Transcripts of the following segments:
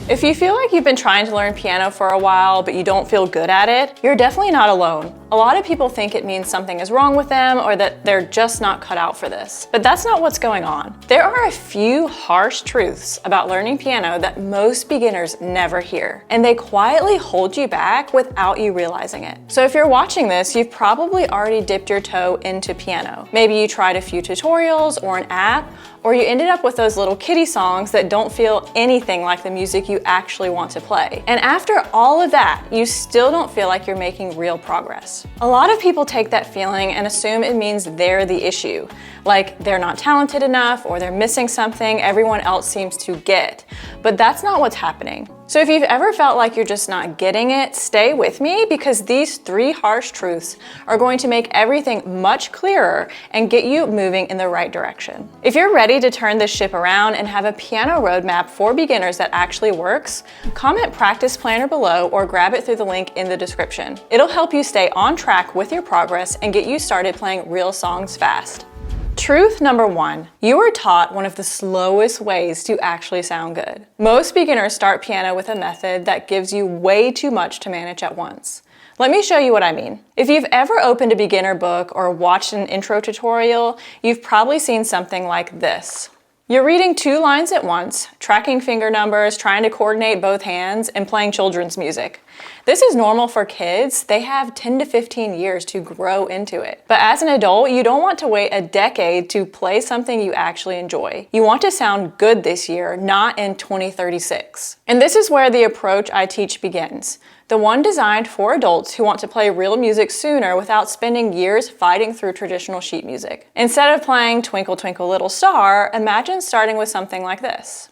If you feel like you've been trying to learn piano for a while, but you don't feel good at it, you're definitely not alone. A lot of people think it means something is wrong with them or that they're just not cut out for this. But that's not what's going on. There are a few harsh truths about learning piano that most beginners never hear, and they quietly hold you back without you realizing it. So if you're watching this, you've probably already dipped your toe into piano. Maybe you tried a few tutorials or an app, or you ended up with those little kiddie songs that don't feel anything like the music you actually want to play. And after all of that, you still don't feel like you're making real progress. A lot of people take that feeling and assume it means they're the issue, like they're not talented enough or they're missing something everyone else seems to get. But that's not what's happening. So if you've ever felt like you're just not getting it, stay with me because these 3 harsh truths are going to make everything much clearer and get you moving in the right direction. If you're ready to turn this ship around and have a piano roadmap for beginners that actually works, comment Practice Planner below or grab it through the link in the description. It'll help you stay on track with your progress and get you started playing real songs fast. Truth number 1, you are taught one of the slowest ways to actually sound good. Most beginners start piano with a method that gives you way too much to manage at once. Let me show you what I mean. If you've ever opened a beginner book or watched an intro tutorial, you've probably seen something like this. You're reading 2 lines at once, tracking finger numbers, trying to coordinate both hands, and playing children's music. This is normal for kids. They have 10 to 15 years to grow into it. But as an adult, you don't want to wait a decade to play something you actually enjoy. You want to sound good this year, not in 2036. And this is where the approach I teach begins. The one designed for adults who want to play real music sooner without spending years fighting through traditional sheet music. Instead of playing Twinkle Twinkle Little Star, imagine starting with something like this.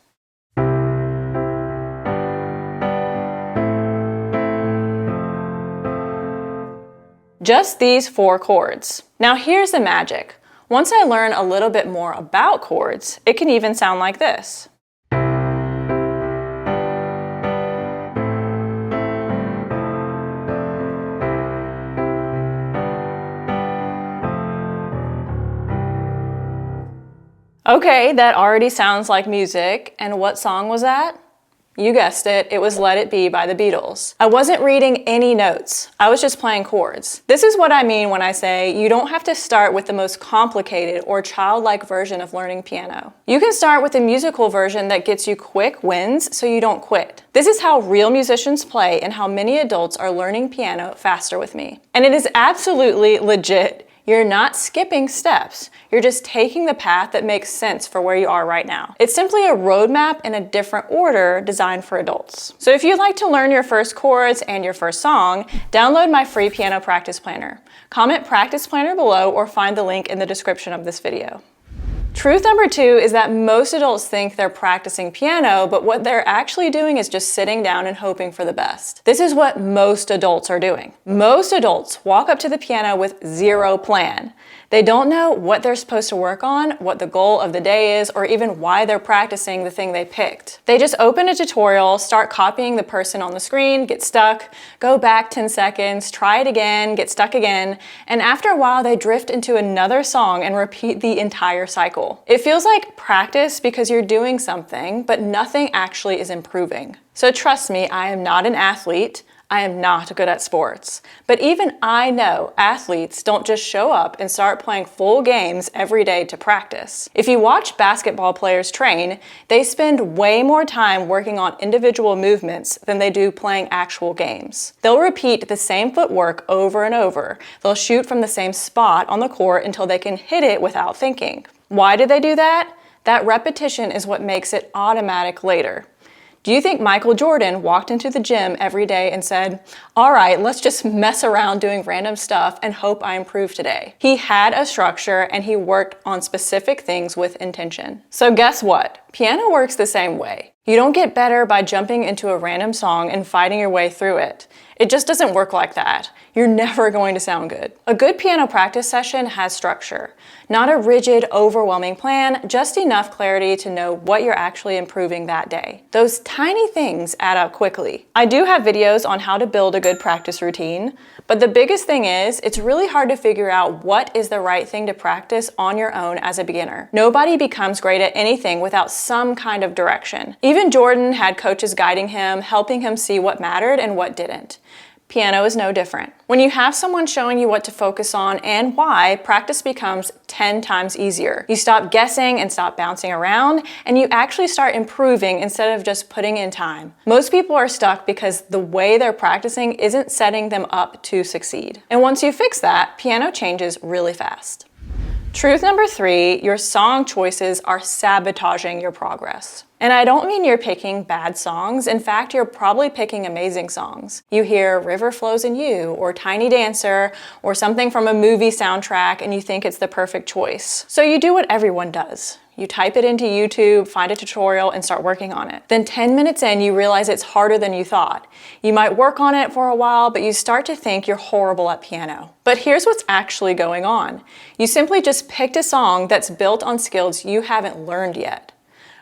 Just these 4 chords. Now here's the magic. Once I learn a little bit more about chords, it can even sound like this. Okay, that already sounds like music. And what song was that? You guessed it, it was Let It Be by the Beatles. I wasn't reading any notes, I was just playing chords. This is what I mean when I say you don't have to start with the most complicated or childlike version of learning piano. You can start with a musical version that gets you quick wins so you don't quit. This is how real musicians play and how many adults are learning piano faster with me. And it is absolutely legit. You're not skipping steps. You're just taking the path that makes sense for where you are right now. It's simply a roadmap in a different order designed for adults. So if you'd like to learn your first chords and your first song, download my free piano practice planner. Comment Practice Planner below or find the link in the description of this video. Truth number 2 is that most adults think they're practicing piano, but what they're actually doing is just sitting down and hoping for the best. This is what most adults are doing. Most adults walk up to the piano with 0 plan. They don't know what they're supposed to work on, what the goal of the day is, or even why they're practicing the thing they picked. They just open a tutorial, start copying the person on the screen, get stuck, go back 10 seconds, try it again, get stuck again, and after a while they drift into another song and repeat the entire cycle. It feels like practice because you're doing something, but nothing actually is improving. So trust me, I am not an athlete. I am not good at sports. But even I know athletes don't just show up and start playing full games every day to practice. If you watch basketball players train, they spend way more time working on individual movements than they do playing actual games. They'll repeat the same footwork over and over. They'll shoot from the same spot on the court until they can hit it without thinking. Why do they do that? That repetition is what makes it automatic later. Do you think Michael Jordan walked into the gym every day and said, all right, let's just mess around doing random stuff and hope I improve today? He had a structure and he worked on specific things with intention. So guess what? Piano works the same way. You don't get better by jumping into a random song and fighting your way through it. It just doesn't work like that. You're never going to sound good. A good piano practice session has structure. Not a rigid, overwhelming plan, just enough clarity to know what you're actually improving that day. Those tiny things add up quickly. I do have videos on how to build a good practice routine, but the biggest thing is, it's really hard to figure out what is the right thing to practice on your own as a beginner. Nobody becomes great at anything without some kind of direction. Even Jordan had coaches guiding him, helping him see what mattered and what didn't. Piano is no different. When you have someone showing you what to focus on and why, practice becomes 10 times easier. You stop guessing and stop bouncing around, and you actually start improving instead of just putting in time. Most people are stuck because the way they're practicing isn't setting them up to succeed. And once you fix that, piano changes really fast. Truth number 3, your song choices are sabotaging your progress. And I don't mean you're picking bad songs. In fact, you're probably picking amazing songs. You hear River Flows in You or Tiny Dancer or something from a movie soundtrack and you think it's the perfect choice. So you do what everyone does. You type it into YouTube, find a tutorial, and start working on it. Then 10 minutes in, you realize it's harder than you thought. You might work on it for a while, but you start to think you're horrible at piano. But here's what's actually going on. You simply just picked a song that's built on skills you haven't learned yet.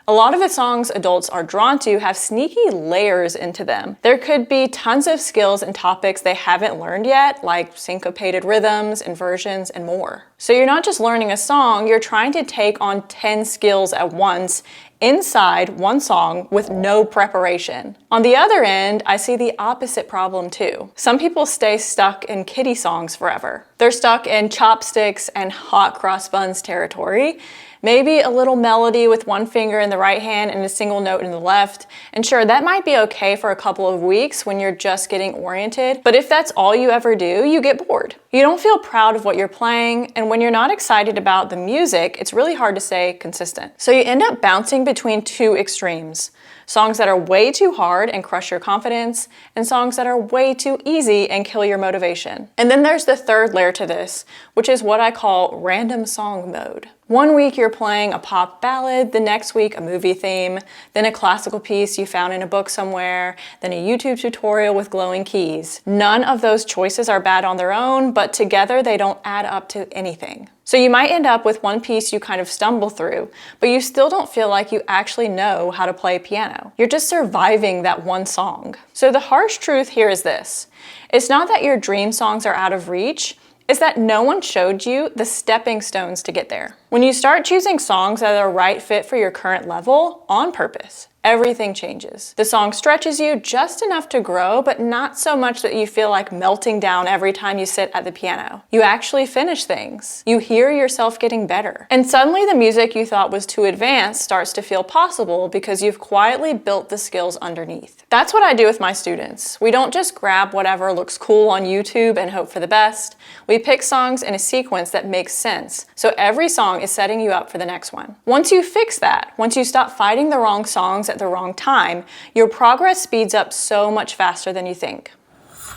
A lot of the songs adults are drawn to have sneaky layers into them. There could be tons of skills and topics they haven't learned yet, like syncopated rhythms, inversions, and more. So you're not just learning a song, you're trying to take on 10 skills at once inside one song with no preparation. On the other end, I see the opposite problem too. Some people stay stuck in kiddie songs forever. They're stuck in chopsticks and hot cross buns territory. Maybe a little melody with one finger in the right hand and a single note in the left. And sure, that might be okay for a couple of weeks when you're just getting oriented, but if that's all you ever do, you get bored. You don't feel proud of what you're playing, and when you're not excited about the music, it's really hard to stay consistent. So you end up bouncing between two extremes. Songs that are way too hard and crush your confidence, and songs that are way too easy and kill your motivation. And then there's the third layer to this, which is what I call random song mode. One week you're playing a pop ballad, the next week a movie theme, then a classical piece you found in a book somewhere, then a YouTube tutorial with glowing keys. None of those choices are bad on their own, but together they don't add up to anything. So you might end up with one piece you kind of stumble through, but you still don't feel like you actually know how to play piano. You're just surviving that one song. So the harsh truth here is this. It's not that your dream songs are out of reach, it's that no one showed you the stepping stones to get there. When you start choosing songs that are a right fit for your current level on purpose, everything changes. The song stretches you just enough to grow, but not so much that you feel like melting down every time you sit at the piano. You actually finish things. You hear yourself getting better. And suddenly the music you thought was too advanced starts to feel possible because you've quietly built the skills underneath. That's what I do with my students. We don't just grab whatever looks cool on YouTube and hope for the best. We pick songs in a sequence that makes sense, so every song is setting you up for the next one. Once you fix that, once you stop fighting the wrong songs at the wrong time, your progress speeds up so much faster than you think.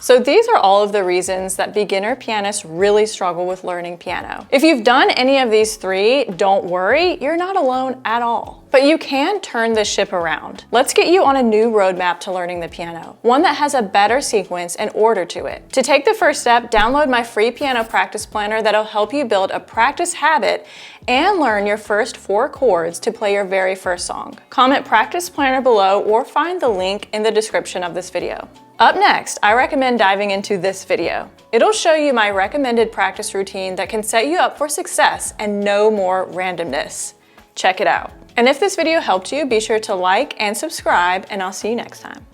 So these are all of the reasons that beginner pianists really struggle with learning piano. If you've done any of these 3, don't worry, you're not alone at all. But you can turn this ship around. Let's get you on a new roadmap to learning the piano, one that has a better sequence and order to it. To take the first step, download my free piano practice planner that'll help you build a practice habit and learn your first 4 chords to play your very first song. Comment practice planner below or find the link in the description of this video. Up next, I recommend diving into this video. It'll show you my recommended practice routine that can set you up for success and no more randomness. Check it out. And if this video helped you, be sure to like and subscribe, and I'll see you next time.